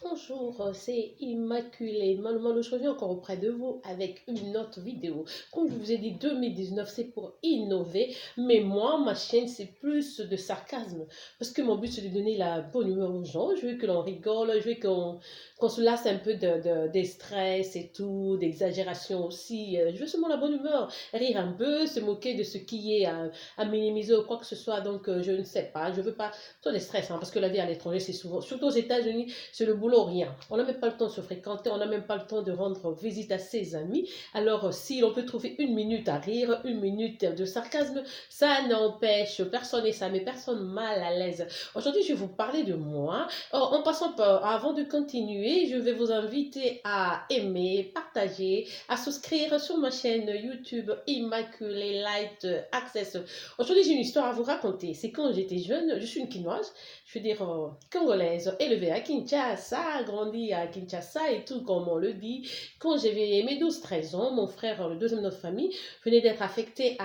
Bonjour, c'est Immaculée. Maman, je reviens encore auprès de vous avec une autre vidéo. Comme je vous ai dit, 2019, c'est pour innover. Mais moi, ma chaîne, c'est plus de sarcasme. Parce que mon but, c'est de donner la bonne humeur aux gens. Je veux que l'on rigole, je veux qu'on se lasse un peu des stress et tout, d'exagération aussi. Je veux seulement la bonne humeur. Rire un peu, se moquer de ce qui est à minimiser ou quoi que ce soit. Donc, je ne sais pas. Je veux pas trop de stress, hein, parce que la vie à l'étranger, c'est souvent, surtout aux États-Unis, c'est le boulot, rien. On n'a même pas le temps de se fréquenter, on n'a même pas le temps de rendre visite à ses amis. Alors, si l'on peut trouver une minute à rire, une minute de sarcasme, ça n'empêche personne et ça met personne mal à l'aise. Aujourd'hui, je vais vous parler de moi. En passant par, avant de continuer, je vais vous inviter à aimer, partager, à souscrire sur ma chaîne YouTube Immaculée Light Access. Aujourd'hui, j'ai une histoire à vous raconter. C'est quand j'étais jeune, je suis une quinoise, je veux dire congolaise, élevée à Kinshasa, grandie à Kinshasa et tout comme on le dit. Quand j'avais mes 12-13 ans, mon frère, le deuxième de notre famille, venait d'être affecté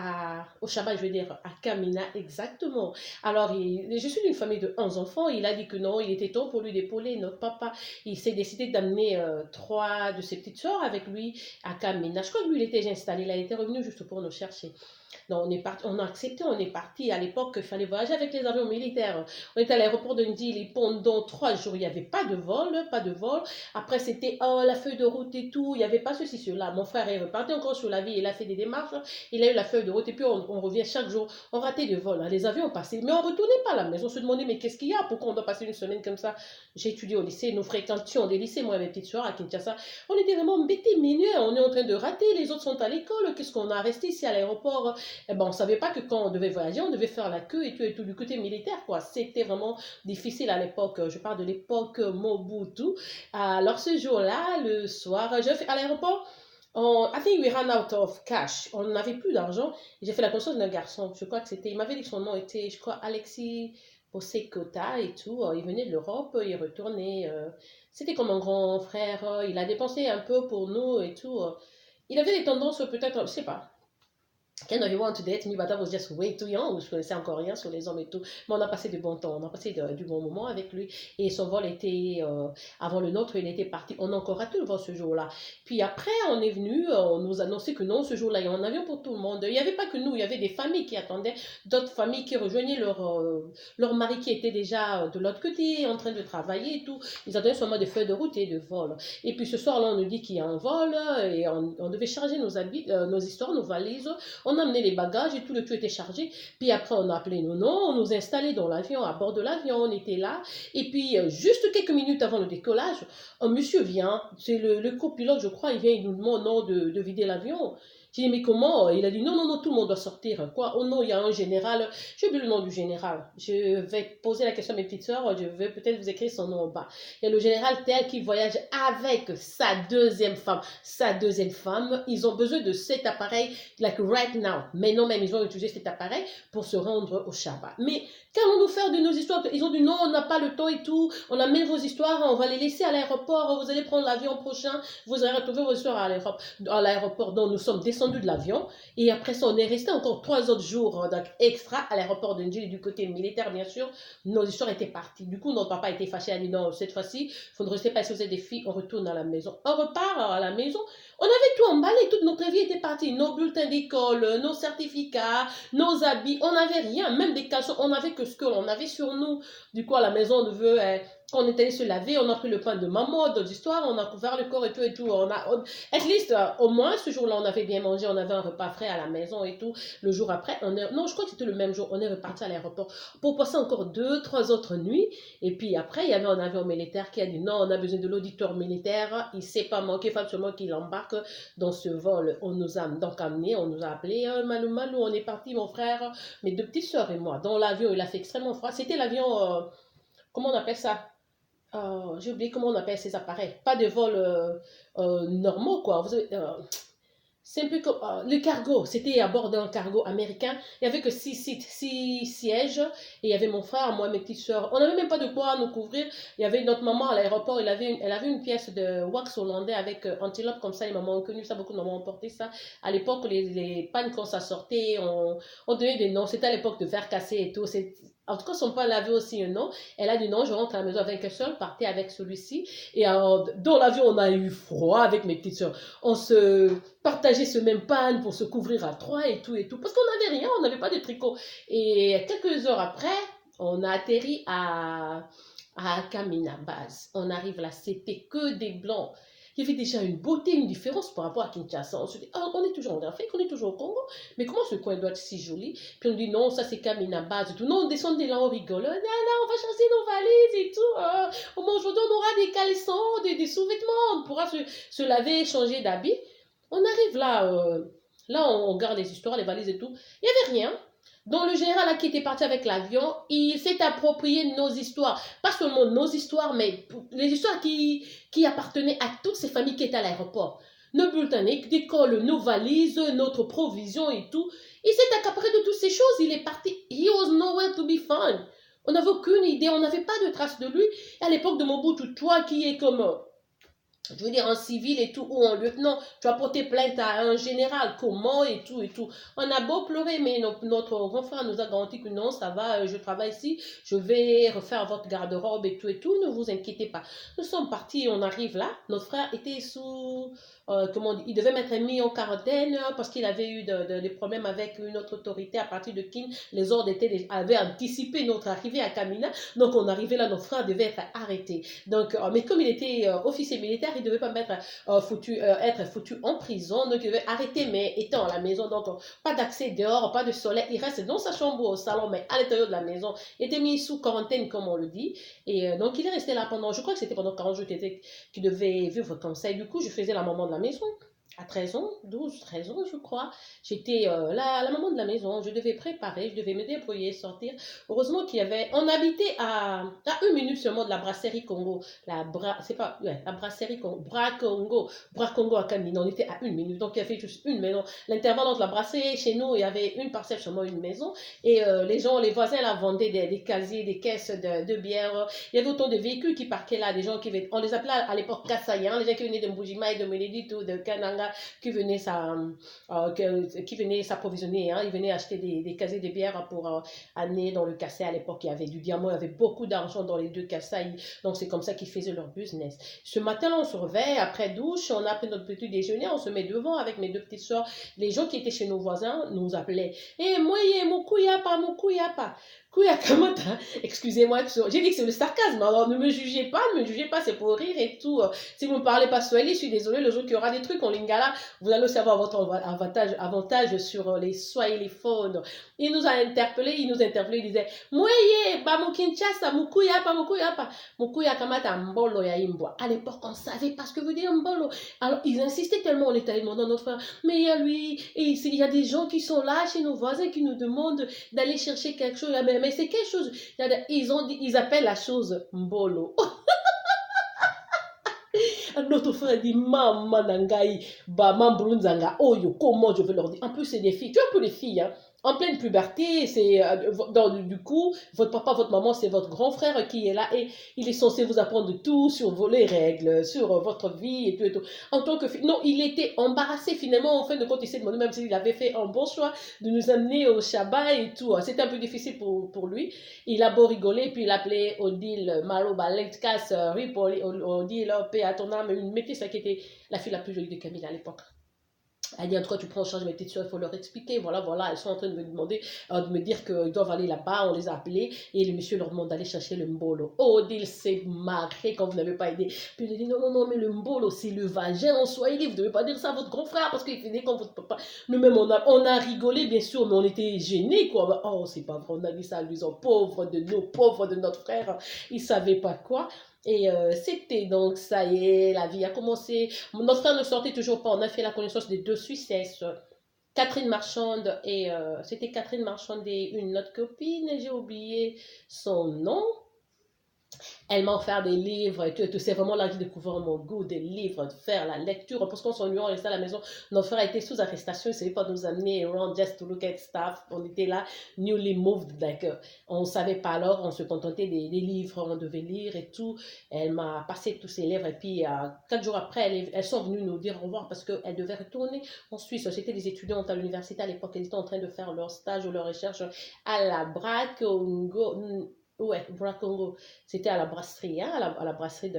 au Shabbat, je veux dire à Kamina exactement. Alors, je suis d'une famille de 11 enfants, il a dit que non, il était temps pour lui d'épauler notre papa. Il s'est décidé d'amener trois de ses petites soeurs avec lui à Kamina. Je crois que lui, il était déjà installé, il a été revenu juste pour nous chercher. Donc on est parti, on a accepté, on est parti. À l'époque, il fallait voyager avec les avions militaires. On était à l'aéroport de Ndili pendant 3 jours. Il n'y avait pas de vol, pas de vol. Après, c'était la feuille de route et tout. Il n'y avait pas ceci, cela. Mon frère est reparti encore sur la vie. Il a fait des démarches. Il a eu la feuille de route. Et puis, on revient chaque jour. On ratait des vols. Les avions passaient. Mais on ne retournait pas à la maison. On se demandait, mais qu'est-ce qu'il y a? Pourquoi on doit passer une semaine comme ça? J'ai étudié au lycée. Nous fréquentions des lycées, moi et mes petites soeurs à Kinshasa. On était vraiment embêtés, mais on est en train de rater. Les autres sont à l'école. Qu'est-ce qu'on a resté ici à l'aéroport? Eh ben, on ne savait pas que quand on devait voyager, on devait faire la queue et tout du côté militaire, quoi. C'était vraiment difficile à l'époque. Je parle de l'époque Mobutu. Alors, ce jour-là, le soir, je fais à l'aéroport. I think we ran out of cash. On n'avait plus d'argent. J'ai fait la connaissance d'un garçon. Je crois que c'était. Il m'avait dit que son nom était, je crois, Alexis Posekota et tout. Il venait de l'Europe, il retournait. C'était comme un grand frère. Il a dépensé un peu pour nous et tout. Il avait des tendances peut-être, je sais pas. Kind of you want to date me, but I was just way too young. Je connaissais encore rien sur les hommes et tout. Mais on a passé du bon temps, on a passé du bon moment avec lui. Et son vol était, avant le nôtre, il était parti. On a encore raté le vol ce jour-là. Puis après, on est venu, on nous annonçait que non, ce jour-là, il y a un avion pour tout le monde. Il n'y avait pas que nous, il y avait des familles qui attendaient, d'autres familles qui rejoignaient leur mari qui était déjà de l'autre côté, en train de travailler et tout. Ils attendaient seulement des feuilles de route et de vol. Et puis ce soir-là, on nous dit qu'il y a un vol et on devait charger nos habits, nos histoires, nos valises. On a amené les bagages et tout était chargé. Puis après, on a appelé nos noms, on nous a installés dans l'avion, à bord de l'avion, on était là. Et puis, juste quelques minutes avant le décollage, un monsieur vient, c'est le copilote, je crois, il vient, il nous demande non, de vider l'avion. J'ai dit, mais comment? Il a dit, non, non, non, tout le monde doit sortir. Quoi? Oh non, il y a un général. J'ai oublié le nom du général. Je vais poser la question à mes petites sœurs. Je vais peut-être vous écrire son nom en bas. Il y a le général tel qui voyage avec sa deuxième femme. Sa deuxième femme, ils ont besoin de cet appareil, like right now. Maintenant même, ils ont utilisé cet appareil pour se rendre au Shabbat. Mais qu'allons-nous faire de nos histoires? Ils ont dit non, on n'a pas le temps et tout. On amène vos histoires, on va les laisser à l'aéroport. Vous allez prendre l'avion prochain. Vous allez retrouver vos histoires à l'aéroport. Donc, nous sommes descendus de l'avion. Et après ça, on est resté encore 3 autres jours donc, extra à l'aéroport de Ndjili du côté militaire, bien sûr. Nos histoires étaient parties. Du coup, notre papa était fâché. Il a dit non, cette fois-ci, vous ne restez pas si vous êtes des filles. On retourne à la maison. On repart à la maison. On avait tout emballé. Toute notre vie était partie. Nos bulletins d'école, nos certificats, nos habits. On n'avait rien. Même des caleçons. On n'avait que ce que l'on avait sur nous. Du coup, à la maison, on veut... quand on est allé se laver, on a pris le pain de maman, d'autres histoires, on a couvert le corps et tout et tout. At least, au moins, ce jour-là, on avait bien mangé, on avait un repas frais à la maison et tout. Le jour après, non, je crois que c'était le même jour, on est reparti à l'aéroport pour passer encore 2, 3 autres nuits. Et puis après, il y avait un avion militaire qui a dit non, on a besoin de l'auditeur militaire, il ne s'est pas manqué, il faut absolument qu'il embarque dans ce vol. On nous a donc amenés, on nous a appelés, Malou, Malou, on est parti, mon frère, mes deux petites soeurs et moi. Dans l'avion, il a fait extrêmement froid. C'était l'avion, comment on appelle ça? J'ai oublié comment on appelle ces appareils. Pas de vols normaux, quoi. C'est un peu comme le cargo. C'était à bord d'un cargo américain. Il n'y avait que 6 sièges. Et il y avait mon frère, moi, mes petites soeurs. On n'avait même pas de quoi nous couvrir. Il y avait notre maman à l'aéroport. Elle avait une pièce de wax hollandais avec antilope comme ça. Les mamans ont connu ça. Beaucoup de mamans ont porté ça. À l'époque, les pannes, quand ça sortait, on donnait des noms. C'était à l'époque de verre cassé et tout. En tout cas, son père avait aussi un nom. Elle a dit non, je rentre à la maison avec un seul, partez avec celui-ci. Et dans l'avion, on a eu froid avec mes petites soeurs. On se partageait ce même pan pour se couvrir à trois et tout et tout. Parce qu'on n'avait rien, on n'avait pas de tricot. Et quelques heures après, on a atterri à Kamina Base. On arrive là, c'était que des blancs. Il y avait déjà une beauté, une différence par rapport à Kinshasa. On se dit, oh, on est toujours en Afrique, on est toujours au Congo, mais comment ce coin doit être si joli? Puis on dit, non, ça c'est Kamina Base et tout. Non, on descend là, on rigole. Non, non, on va changer nos valises et tout. Au moins aujourd'hui, on aura des caleçons, des sous-vêtements, on pourra se laver, changer d'habit. On arrive là, là on garde les histoires, les valises et tout. Il n'y avait rien. Donc le général là, qui était parti avec l'avion, il s'est approprié nos histoires. Pas seulement nos histoires, mais les histoires qui appartenaient à toutes ces familles qui étaient à l'aéroport. Nos bulletins d'école, nos valises, notre provision et tout. Il s'est accaparé de toutes ces choses. Il est parti. He was nowhere to be found. On n'avait aucune idée. On n'avait pas de traces de lui. Et à l'époque de Mobutu, toi qui es comme... je veux dire, en civil et tout, ou en lieutenant, tu as porté plainte à un général, comment et tout et tout. On a beau pleurer, mais notre grand frère nous a garanti que non, ça va, je travaille ici, je vais refaire votre garde-robe et tout, ne vous inquiétez pas. Nous sommes partis, on arrive là, notre frère était sous, comment on dit, il devait m'être mis en quarantaine parce qu'il avait eu des problèmes avec une autre autorité à partir de Kin. Les ordres avaient anticipé notre arrivée à Kamina, donc on arrivait là, notre frère devait être arrêté. Donc, mais comme il était officier militaire, il ne devait pas être foutu en prison, donc il devait arrêter, mais étant à la maison, donc pas d'accès dehors, pas de soleil, il reste dans sa chambre au salon, mais à l'intérieur de la maison, il était mis sous quarantaine, comme on le dit, et donc il est resté là pendant, je crois que c'était pendant 40 jours qu'il devait vivre comme ça, et du coup je faisais la maman de la maison. À 13 ans, 12, 13 ans, je crois. J'étais la maman de la maison. Je devais préparer, je devais me débrouiller, sortir. Heureusement qu'il y avait... On habitait à 1 minute seulement de la brasserie Congo. C'est pas... Ouais, la brasserie Congo. Bras Congo à Kamina. On était à 1 minute. Donc, il y avait juste une maison. L'intervalle entre la brasserie chez nous, il y avait une parcelle seulement, une maison. Et les voisins là vendaient des casiers, des caisses de bière. Il y avait autant de véhicules qui parquaient là. Des gens qui venaient... On les appelait à l'époque Kassayan. Les gens qui venaient de Mbujima et de Menedit ou de Kananga qui venait s'approvisionner, hein. Ils venaient acheter des casiers de bière pour amener dans le Kassai. À l'époque, il y avait du diamant, il y avait beaucoup d'argent dans les deux Kassai, donc c'est comme ça qu'ils faisaient leur business. Ce matin-là, on se réveille, après douche, on a pris notre petit déjeuner, on se met devant avec mes deux petites soeurs. Les gens qui étaient chez nos voisins nous appelaient « Eh, moi, moukouya pas. Kamata, excusez-moi, j'ai dit que c'est le sarcasme, alors ne me jugez pas, c'est pour rire et tout. Si vous ne parlez pas Swahili, je suis désolée, le jour qu'il y aura des trucs en lingala, vous allez aussi avoir votre avantage sur les Swahiliphones. Il nous interpellé, il disait, Mweye, ba mukinchasa, mukuya kamata mbolo ya imbwa. À l'époque, on savait pas ce que veut dire mbolo. Alors, ils insistaient tellement, on était allé demander à notre frère, mais il y a lui, et il y a des gens qui sont là, chez nos voisins, qui nous demandent d'aller chercher quelque chose. Mais c'est quelque chose, ils appellent la chose mbolo. Notre frère dit, maman nangai, ba mambrunzanga, oyo, comment je vais leur dire. En plus, c'est des filles, tu vois, pour les filles, hein. En pleine puberté, c'est du coup, votre papa, votre maman, c'est votre grand frère qui est là et il est censé vous apprendre tout sur les règles, sur votre vie et tout et tout. En tant que fille, non, il était embarrassé finalement. En fin de compte, il s'est demandé même s'il avait fait un bon choix de nous amener au Shabbat et tout. C'était un peu difficile pour lui. Il a beau rigoler, puis il appelait Odile Maroba Leitkas, Odile, paix à ton âme, une métisse qui était la fille la plus jolie de Camille à l'époque. Elle dit, en tout cas, tu prends en charge mes petites soeurs, il faut leur expliquer. Voilà, elles sont en train de me demander, de me dire qu'ils doivent aller là-bas. On les a appelés et le monsieur leur demande d'aller chercher le mbolo. Oh, il s'est marré quand vous n'avez pas aidé. Puis il dit, non, mais le mbolo, c'est le vagin en Swahili. Vous ne devez pas dire ça à votre grand frère parce qu'il faisait comme votre papa. Nous-mêmes, on a rigolé, bien sûr, mais on était gênés, quoi. Oh, c'est pas vrai, on a dit ça à lui, pauvre de nous, pauvre de notre frère. Il ne savait pas quoi. Et c'était donc, ça y est, la vie a commencé. Notre frère ne sortait toujours pas. On a fait la connaissance des deux Suissesses. Catherine Marchande et c'était Catherine Marchande et une autre copine. J'ai oublié son nom. Elle m'a offert des livres et tout. C'est vraiment là que j'ai découvert mon goût des livres, de faire la lecture. Parce qu'on s'ennuyait, on restait à la maison. Notre frère était sous arrestation. Il ne savait pas nous amener around just to look at stuff. On était là, newly moved. Like, on ne savait pas alors. On se contentait des livres. On devait lire et tout. Elle m'a passé tous ses livres. Et puis, 4 jours après, elles sont venues nous dire au revoir parce qu'elles devaient retourner en Suisse. C'était des étudiantes à l'université à l'époque. Elles étaient en train de faire leur stage ou leur recherche à la BRAC, au Ngo. Ouais, Bracongo. C'était à la brasserie, hein, à la brasserie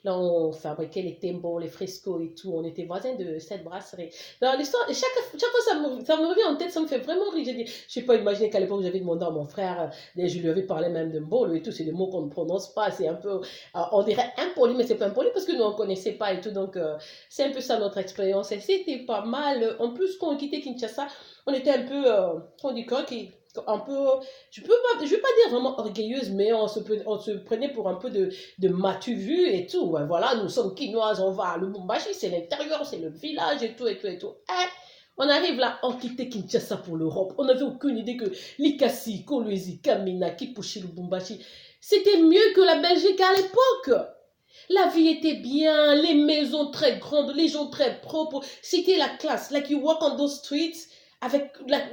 là on fabriquait les timbres, les frescos et tout. On était voisins de cette brasserie. Dans l'histoire, chaque fois ça me revient en tête, ça me fait vraiment rire. J'ai dit, je n'ai pas imaginé qu'à l'époque j'avais demandé à mon frère, je lui avais parlé même de mbolo et tout. C'est des mots qu'on ne prononce pas. C'est un peu, on dirait impoli, mais c'est pas impoli parce que nous on ne connaissait pas et tout. Donc c'est un peu ça notre expérience. Et c'était pas mal. En plus, quand on quittait Kinshasa, on était un peu, on dit quoi, un peu, je vais pas dire vraiment orgueilleuse, mais on se prenait pour un peu de matu vu et tout. Ouais, voilà, nous sommes quinoises, on va à Lubumbashi, c'est l'intérieur, c'est le village et tout et tout et tout. On arrive là, on quittait Kinshasa pour l'Europe. On n'avait aucune idée que Likasi, Kolwezi, Kamina, Kipushi, Lubumbashi, c'était mieux que la Belgique à l'époque. La vie était bien, les maisons très grandes, les gens très propres. C'était la classe. Like you walk on those streets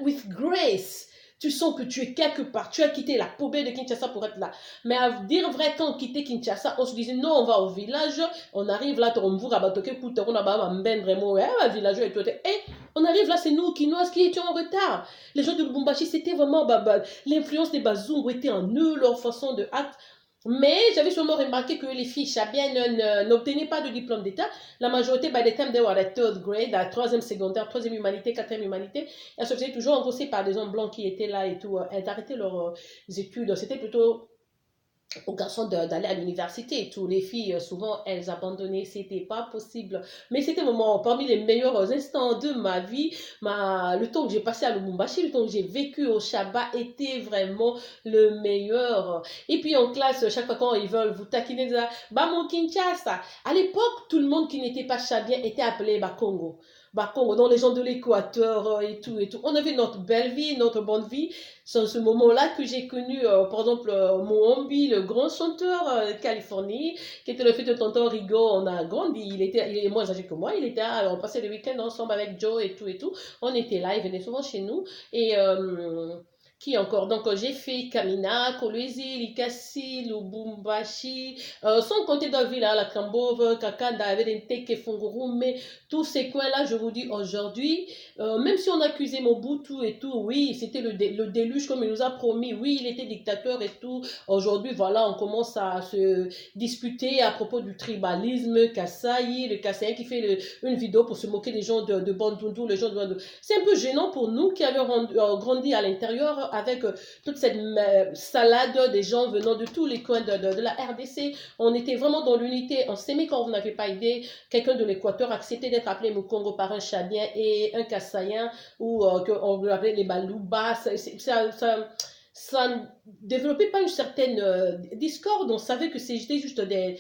with grace. Tu sens que tu es quelque part. Tu as quitté la poubelle de Kinshasa pour être là. Mais à dire vrai, quand on quittait Kinshasa, on se disait non, on va au village. On arrive là, on vous rabatoke, on a vraiment, village et tout. Et on arrive là, c'est nous, Kinoises, qui étions en retard. Les gens de Lubumbashi, c'était vraiment, l'influence des Bazungu était en eux, leur façon de acte. Mais j'avais sûrement remarqué que les filles chabiennes n'obtenaient pas de diplôme d'État. La majorité, by the time they were at third grade, à troisième secondaire, troisième humanité, quatrième humanité, elles se faisaient toujours engrosser par des hommes blancs qui étaient là et tout. Elles arrêtaient leurs études. C'était plutôt aux garçons d'aller à l'université et tout. Les filles, souvent, elles abandonnaient. C'était pas possible. Mais c'était vraiment parmi les meilleurs instants de ma vie. Le temps que j'ai passé à Lubumbashi, le temps que j'ai vécu au Shabbat était vraiment le meilleur. Et puis en classe, chaque fois quand ils veulent vous taquiner, mon Kinshasa. À l'époque, tout le monde qui n'était pas chabien était appelé Congo. Congo, dans les gens de l'Équateur et tout et tout. On avait notre belle vie, notre bonne vie. C'est en ce moment-là que j'ai connu, par exemple, Moambi, le grand chanteur de Californie, qui était le fils de tonton Rigo. On a grandi. Il est moins âgé que moi. On passait le week-end ensemble avec Joe et tout et tout. On était là. Il venait souvent chez nous. Et qui encore? Donc, j'ai fait Kamina, Kolwezi, Likasi, Lubumbashi, sans compter dans la ville, la Kambove, Kakanda, Vedenteke, Fungurume, tous ces coins-là, je vous dis aujourd'hui, même si on accusait Mobutu et tout, oui, c'était le déluge comme il nous a promis, oui, il était dictateur et tout. Aujourd'hui, voilà, on commence à se disputer à propos du tribalisme, Kasaï, le Kassaïen qui fait une vidéo pour se moquer des gens de Bandundu, les gens de Bandundu. C'est un peu gênant pour nous qui avions grandi à l'intérieur avec toute cette salade des gens venant de tous les coins de la RDC. On était vraiment dans l'unité, on s'aimait quand vous n'avez pas idée. Quelqu'un de l'Équateur acceptait d'être appelé Mukongo par un Chabien et un Kassaïen, ou qu'on appelait les Balouba. Ça ne développait pas une certaine discorde. On savait que c'était juste des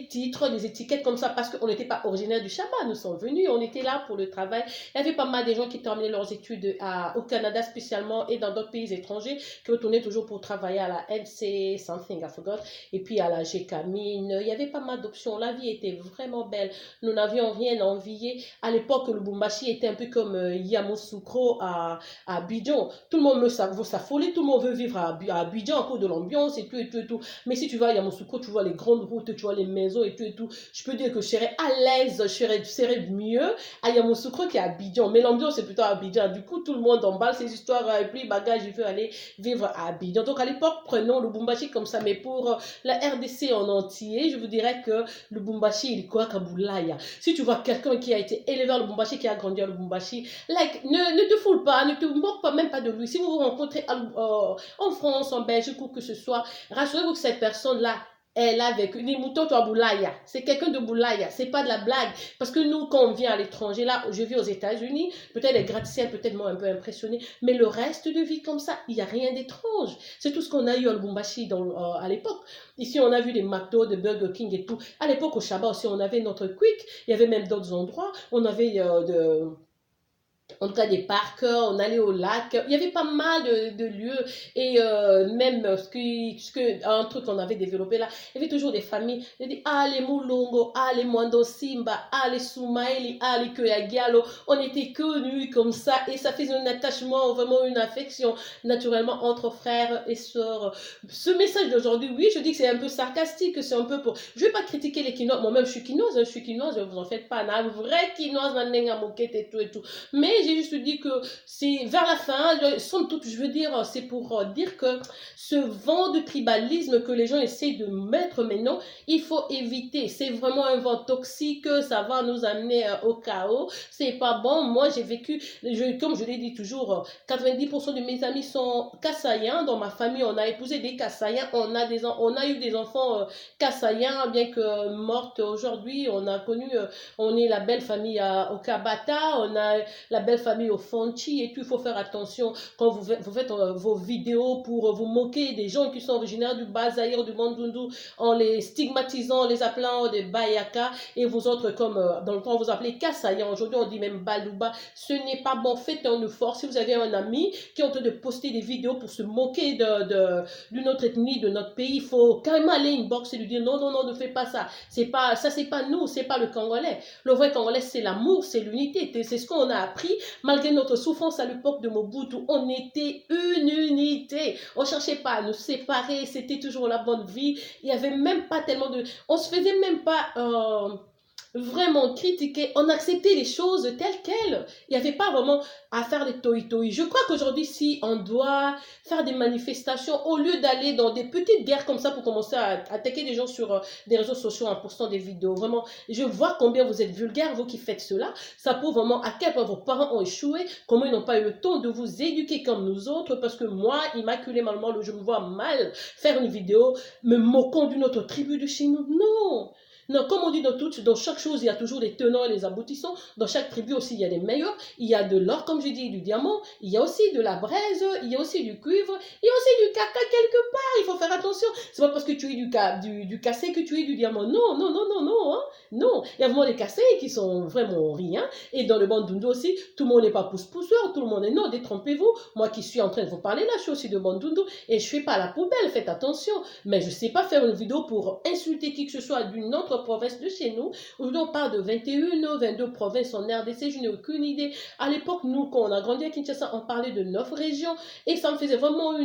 titres, des étiquettes comme ça, parce qu'on n'était pas originaire du Shabbat. Nous sommes venus, on était là pour le travail. Il y avait pas mal de gens qui terminaient leurs études au Canada spécialement et dans d'autres pays étrangers, qui retournaient toujours pour travailler à la NC, something I forgot, et puis à la GKMIN. Il y avait pas mal d'options. La vie était vraiment belle. Nous n'avions rien à envier. À l'époque, le Lubumbashi était un peu comme Yamoussoukro à Abidjan. Tout le monde veut s'affoler, tout le monde veut vivre à Abidjan à cause de l'ambiance et tout et tout et tout. Mais si tu vas à Yamoussoukro, tu vois les grandes routes, tu vois les maisons et tout et tout. Je peux dire que je serais à l'aise, je serais mieux à Yamoussoukro qu'à Abidjan. Mais l'ambiance est plutôt à Abidjan. Du coup, tout le monde emballe ses histoires et puis bagage, il veut aller vivre à Abidjan. Donc à l'époque, prenons le Lubumbashi comme ça. Mais pour la RDC en entier, je vous dirais que le Lubumbashi, il est quoi qu'à Boulaya. Si tu vois quelqu'un qui a été élevé à Lubumbashi, qui a grandi à Lubumbashi, ne te foule pas, ne te moque pas, même pas de lui. Si vous vous rencontrez en France, en Belgique, ou que ce soit, rassurez-vous que cette personne-là, elle a vécu. Ni Mouton à Boulaya. C'est quelqu'un de Boulaya. C'est pas de la blague. Parce que nous, quand on vient à l'étranger, là, je vis aux États-Unis, peut-être les gratte-ciel, peut-être moi un peu impressionné, mais le reste de vie comme ça, il n'y a rien d'étrange. C'est tout ce qu'on a eu à Lubumbashi à l'époque. Ici, on a vu des McDo, des Burger King et tout. À l'époque, au Shabbat aussi, on avait notre Quick. Il y avait même d'autres endroits. On avait en tout cas des parcs, on allait au lac, il y avait pas mal de lieux et même un truc qu'on avait développé là, il y avait toujours des familles, il dit ah les Mulongo, ah les Mwando Simba, ah les Soumaili, ah les Koyagialo, on était connus comme ça et ça faisait un attachement, vraiment une affection naturellement entre frères et sœurs. Ce message d'aujourd'hui, oui, je dis que c'est un peu sarcastique, c'est un peu pour, je vais pas critiquer les Quinois, moi-même je suis quinoise, vous en faites pas, une vraie quinoise, nanenga moquette et tout. Mais j'ai juste dit que c'est vers la fin, somme toute, je veux dire, c'est pour dire que ce vent de tribalisme que les gens essaient de mettre maintenant, il faut éviter. C'est vraiment un vent toxique, ça va nous amener au chaos. C'est pas bon. Moi, j'ai vécu, comme je l'ai dit toujours, 90% de mes amis sont kassaïens. Dans ma famille, on a épousé des kassaïens. On a eu des enfants kassaïens, bien que mortes aujourd'hui. On a connu, on est la belle famille au Kabata, on a la belle famille au Fonchi et tout. Il faut faire attention quand vous faites vos vidéos pour vous moquer des gens qui sont originaires du Bas-Zaïre, du Bandundu, en les stigmatisant, en les appelant des Bayaka et vous autres comme dans le temps vous appelez Kassaïen. Aujourd'hui on dit même Balouba. Ce n'est pas bon. Faites un effort. Si vous avez un ami qui est en train de poster des vidéos pour se moquer d'une autre ethnie, de notre pays, il faut carrément aller inbox et lui dire non, non, non, ne fais pas ça. C'est pas nous, c'est pas le Congolais. Le vrai Congolais, c'est l'amour, c'est l'unité. C'est ce qu'on a appris malgré notre souffrance à l'époque de Mobutu. On était une unité. On cherchait pas à nous séparer. C'était toujours la bonne vie. Il y avait même pas tellement de... On se faisait même pas... vraiment critiquer, on acceptait les choses telles quelles. Il n'y avait pas vraiment à faire des toi-toi. Je crois qu'aujourd'hui, si on doit faire des manifestations, au lieu d'aller dans des petites guerres comme ça pour commencer à attaquer des gens sur des réseaux sociaux en postant des vidéos, vraiment, je vois combien vous êtes vulgaires, vous qui faites cela. Ça prouve vraiment à quel point vos parents ont échoué, comment ils n'ont pas eu le temps de vous éduquer comme nous autres, parce que moi, Immaculée Maman, je me vois mal faire une vidéo me moquant d'une autre tribu de chez nous. Non! Non, comme on dit dans chaque chose, il y a toujours les tenants et les aboutissants. Dans chaque tribu aussi, il y a les meilleurs. Il y a de l'or, comme je dis, du diamant. Il y a aussi de la braise. Il y a aussi du cuivre. Il y a aussi du caca quelque part. Il faut faire attention. C'est pas parce que tu es du cassé que tu es du diamant. Non, non, non, non, non. Hein. Non. Il y a vraiment des cassés qui sont vraiment rien. Et dans le Bandundu aussi, tout le monde n'est pas pouce-pousseur. Tout le monde est non. Détrompez-vous. Moi qui suis en train de vous parler là, je suis aussi de Bandundu. Et je fais pas la poubelle. Faites attention. Mais je sais pas faire une vidéo pour insulter qui que ce soit d'une autre province de chez nous. Aujourd'hui, on parle de 21, 22 provinces en RDC, je n'ai aucune idée. À l'époque, nous, quand on a grandi à Kinshasa, on parlait de 9 régions et ça me faisait vraiment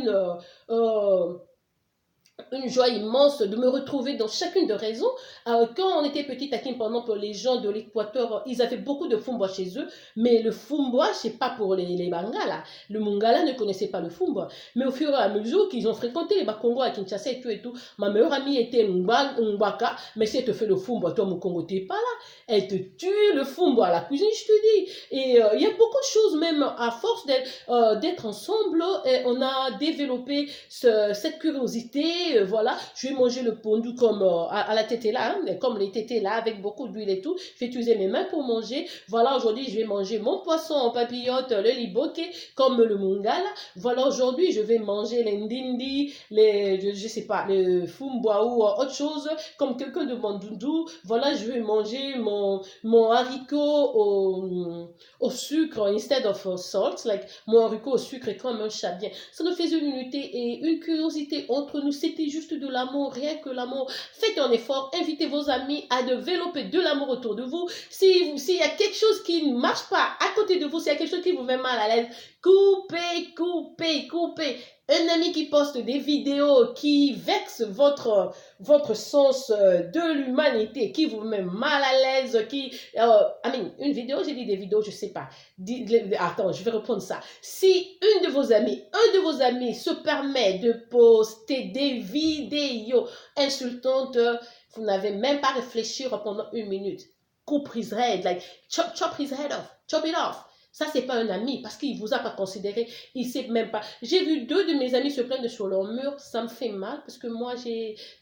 une joie immense de me retrouver dans chacune des régions. Quand on était petit à Kim, par exemple, les gens de l'Équateur, ils avaient beaucoup de fumbois chez eux, mais le fumbois, c'est pas pour les Bangala. Le Mongala ne connaissait pas le fumbois. Mais au fur et à mesure qu'ils ont fréquenté les Bakongo à Kinshasa et tout, ma meilleure amie était Mbaka, mais si elle te fait le fumbois, toi, mon Congo, t'es pas là. Elle te tue le fumbois à la cuisine, je te dis. Et il y a beaucoup de choses, même à force d'être ensemble, et on a développé cette curiosité. Voilà, je vais manger le pondu comme à la tété là, hein, comme les tétés là, avec beaucoup d'huile et tout. Je vais utiliser mes mains pour manger. Voilà, aujourd'hui, je vais manger mon poisson en papillote, le liboke, comme le mungala. Voilà, aujourd'hui, je vais manger les ndindi, je sais pas, le fumboa ou autre chose, comme quelqu'un de Bandundu. Voilà, je vais manger mon haricot au sucre instead of salt, like mon haricot au sucre est comme un chat bien. Ça nous faisait une unité et une curiosité entre nous. C'était juste de l'amour, rien que l'amour. Faites un effort, invitez vos amis à développer de l'amour autour de vous. S'il y a quelque chose qui ne marche pas à côté de vous, s'il y a quelque chose qui vous met mal à l'aise, coupez, coupez, coupez. Un ami qui poste des vidéos qui vexent votre sens de l'humanité, qui vous met mal à l'aise, une vidéo, j'ai dit des vidéos, je sais pas. Attends, je vais reprendre ça. Si un de vos amis se permet de poster des vidéos insultantes, vous n'avez même pas réfléchi pendant 1 minute. Coupe his head, like chop his head off, chop it off. Ça, c'est pas un ami parce qu'il vous a pas considéré. Il sait même pas. J'ai vu 2 de mes amis se plaindre sur leur mur. Ça me fait mal parce que moi,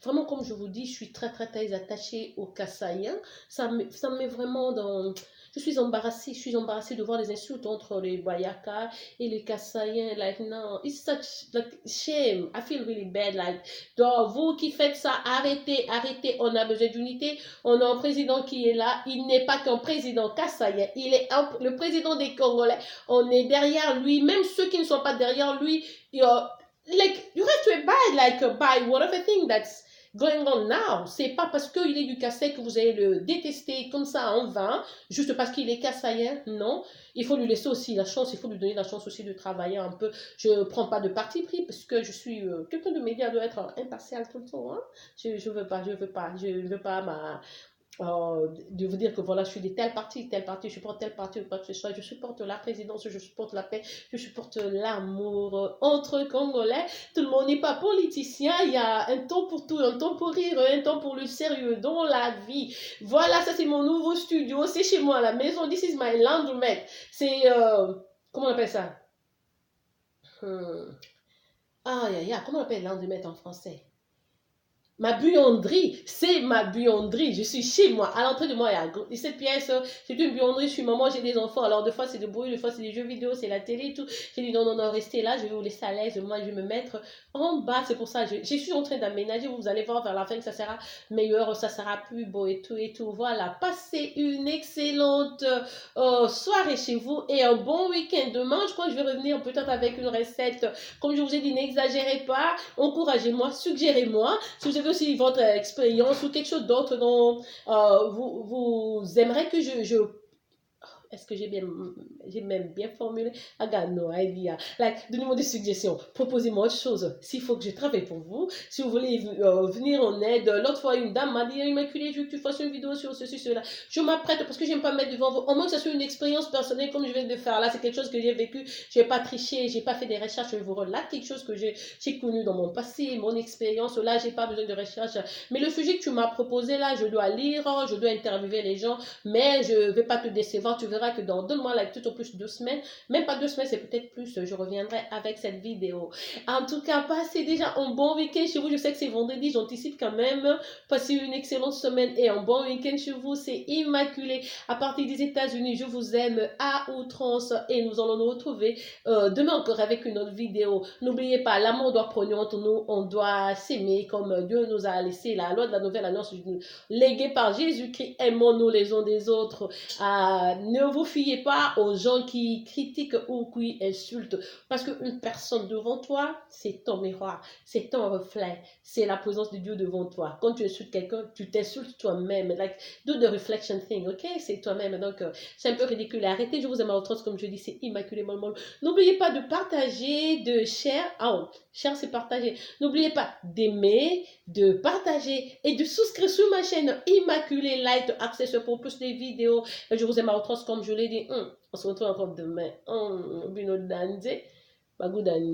vraiment, comme je vous dis, je suis très, très, très attachée aux Kassaïens. Ça me met vraiment dans... Je suis embarrassée de voir les insultes entre les Bayaka et les Kassaïens. Like, no, it's such like shame. I feel really bad. Like, donc, vous qui faites ça, arrêtez. On a besoin d'unité. On a un président qui est là. Il n'est pas qu'un président Kassaïen. Il est le président des Congolais, on est derrière lui. Même ceux qui ne sont pas derrière lui, you have to abide by whatever thing that's going on now. C'est pas parce qu'il est du Kassai que vous allez le détester comme ça en vain, juste parce qu'il est kassaïen. Non, il faut lui laisser aussi la chance, il faut lui donner la chance aussi de travailler un peu. Je ne prends pas de parti pris parce que je suis quelqu'un de média doit être impartial tout le temps. Hein. Je veux pas de vous dire que voilà, je suis de telle partie, je supporte telle partie ou quoi que ce soit, je supporte la présidence, je supporte la paix, je supporte l'amour entre Congolais. Tout le monde n'est pas politicien, il y a un temps pour tout, un temps pour rire, un temps pour le sérieux dans la vie. Voilà, ça c'est mon nouveau studio, c'est chez moi à la maison, this is my laundromat. C'est, comment on appelle ça? Comment on appelle laundromat en français? Ma buanderie, c'est ma buanderie. Je suis chez moi. À l'entrée de moi, il y a cette pièce. C'est une buanderie. Je suis maman, j'ai des enfants. Alors, des fois, c'est du bruit, des fois, c'est des jeux vidéo, c'est la télé et tout. J'ai dit non, non, non, restez là. Je vais vous laisser à l'aise. Moi, je vais me mettre en bas. C'est pour ça. Je suis en train d'aménager. Vous allez voir vers la fin que ça sera meilleur, ça sera plus beau et tout et tout. Voilà. Passez une excellente soirée chez vous et un bon week-end. Demain, je crois que je vais revenir peut-être avec une recette. Comme je vous ai dit, n'exagérez pas. Encouragez-moi, suggérez-moi. Si vous avez aussi votre expérience ou quelque chose d'autre dont vous aimeriez que je est-ce que j'ai même bien formulé? I got no idea. Donnez-moi des suggestions. Proposez-moi autre chose. S'il faut que je travaille pour vous, si vous voulez venir en aide. L'autre fois, une dame m'a dit, Immaculée, je veux que tu fasses une vidéo sur ceci, cela. Je m'apprête parce que j'aime pas me mettre devant vous. Au moins que ça soit une expérience personnelle comme je viens de faire. Là, c'est quelque chose que j'ai vécu. Je n'ai pas triché, j'ai pas fait des recherches. Je vous relate quelque chose que j'ai connu dans mon passé, mon expérience. Là, j'ai pas besoin de recherche. Mais le sujet que tu m'as proposé là, je dois lire, je dois interviewer les gens, mais je vais pas te décevoir. Tu verras que donne-moi tout au plus 2 semaines, même pas 2 semaines, c'est peut-être plus, je reviendrai avec cette vidéo. En tout cas, passez déjà un bon week-end chez vous. Je sais que c'est vendredi, j'anticipe quand même. Passez une excellente semaine et un bon week-end chez vous. C'est Immaculée à partir des États-Unis. Je vous aime à outrance et nous allons nous retrouver demain encore avec une autre vidéo. N'oubliez pas, l'amour doit prôner entre nous. On doit s'aimer comme Dieu nous a laissé la loi de la nouvelle alliance léguée par Jésus-Christ. Aimons-nous les uns des autres. Ne vous fiez pas aux gens qui critiquent ou qui insultent. Parce qu'une personne devant toi, c'est ton miroir, c'est ton reflet, c'est la présence de Dieu devant toi. Quand tu insultes quelqu'un, tu t'insultes toi-même. Like, do the reflection thing, ok? C'est toi-même. Donc, c'est un peu ridicule. Arrêtez, je vous aime à outrance, comme je dis, c'est Immaculée Molmol. N'oubliez pas de partager, de share. Share, c'est partager. N'oubliez pas d'aimer, de partager et de souscrire sur ma chaîne Immaculée Light Access pour plus de vidéos. Je vous aime à outrance, comme je l'ai dit. On se retrouve encore demain. Bino Danze. Bagou Danze.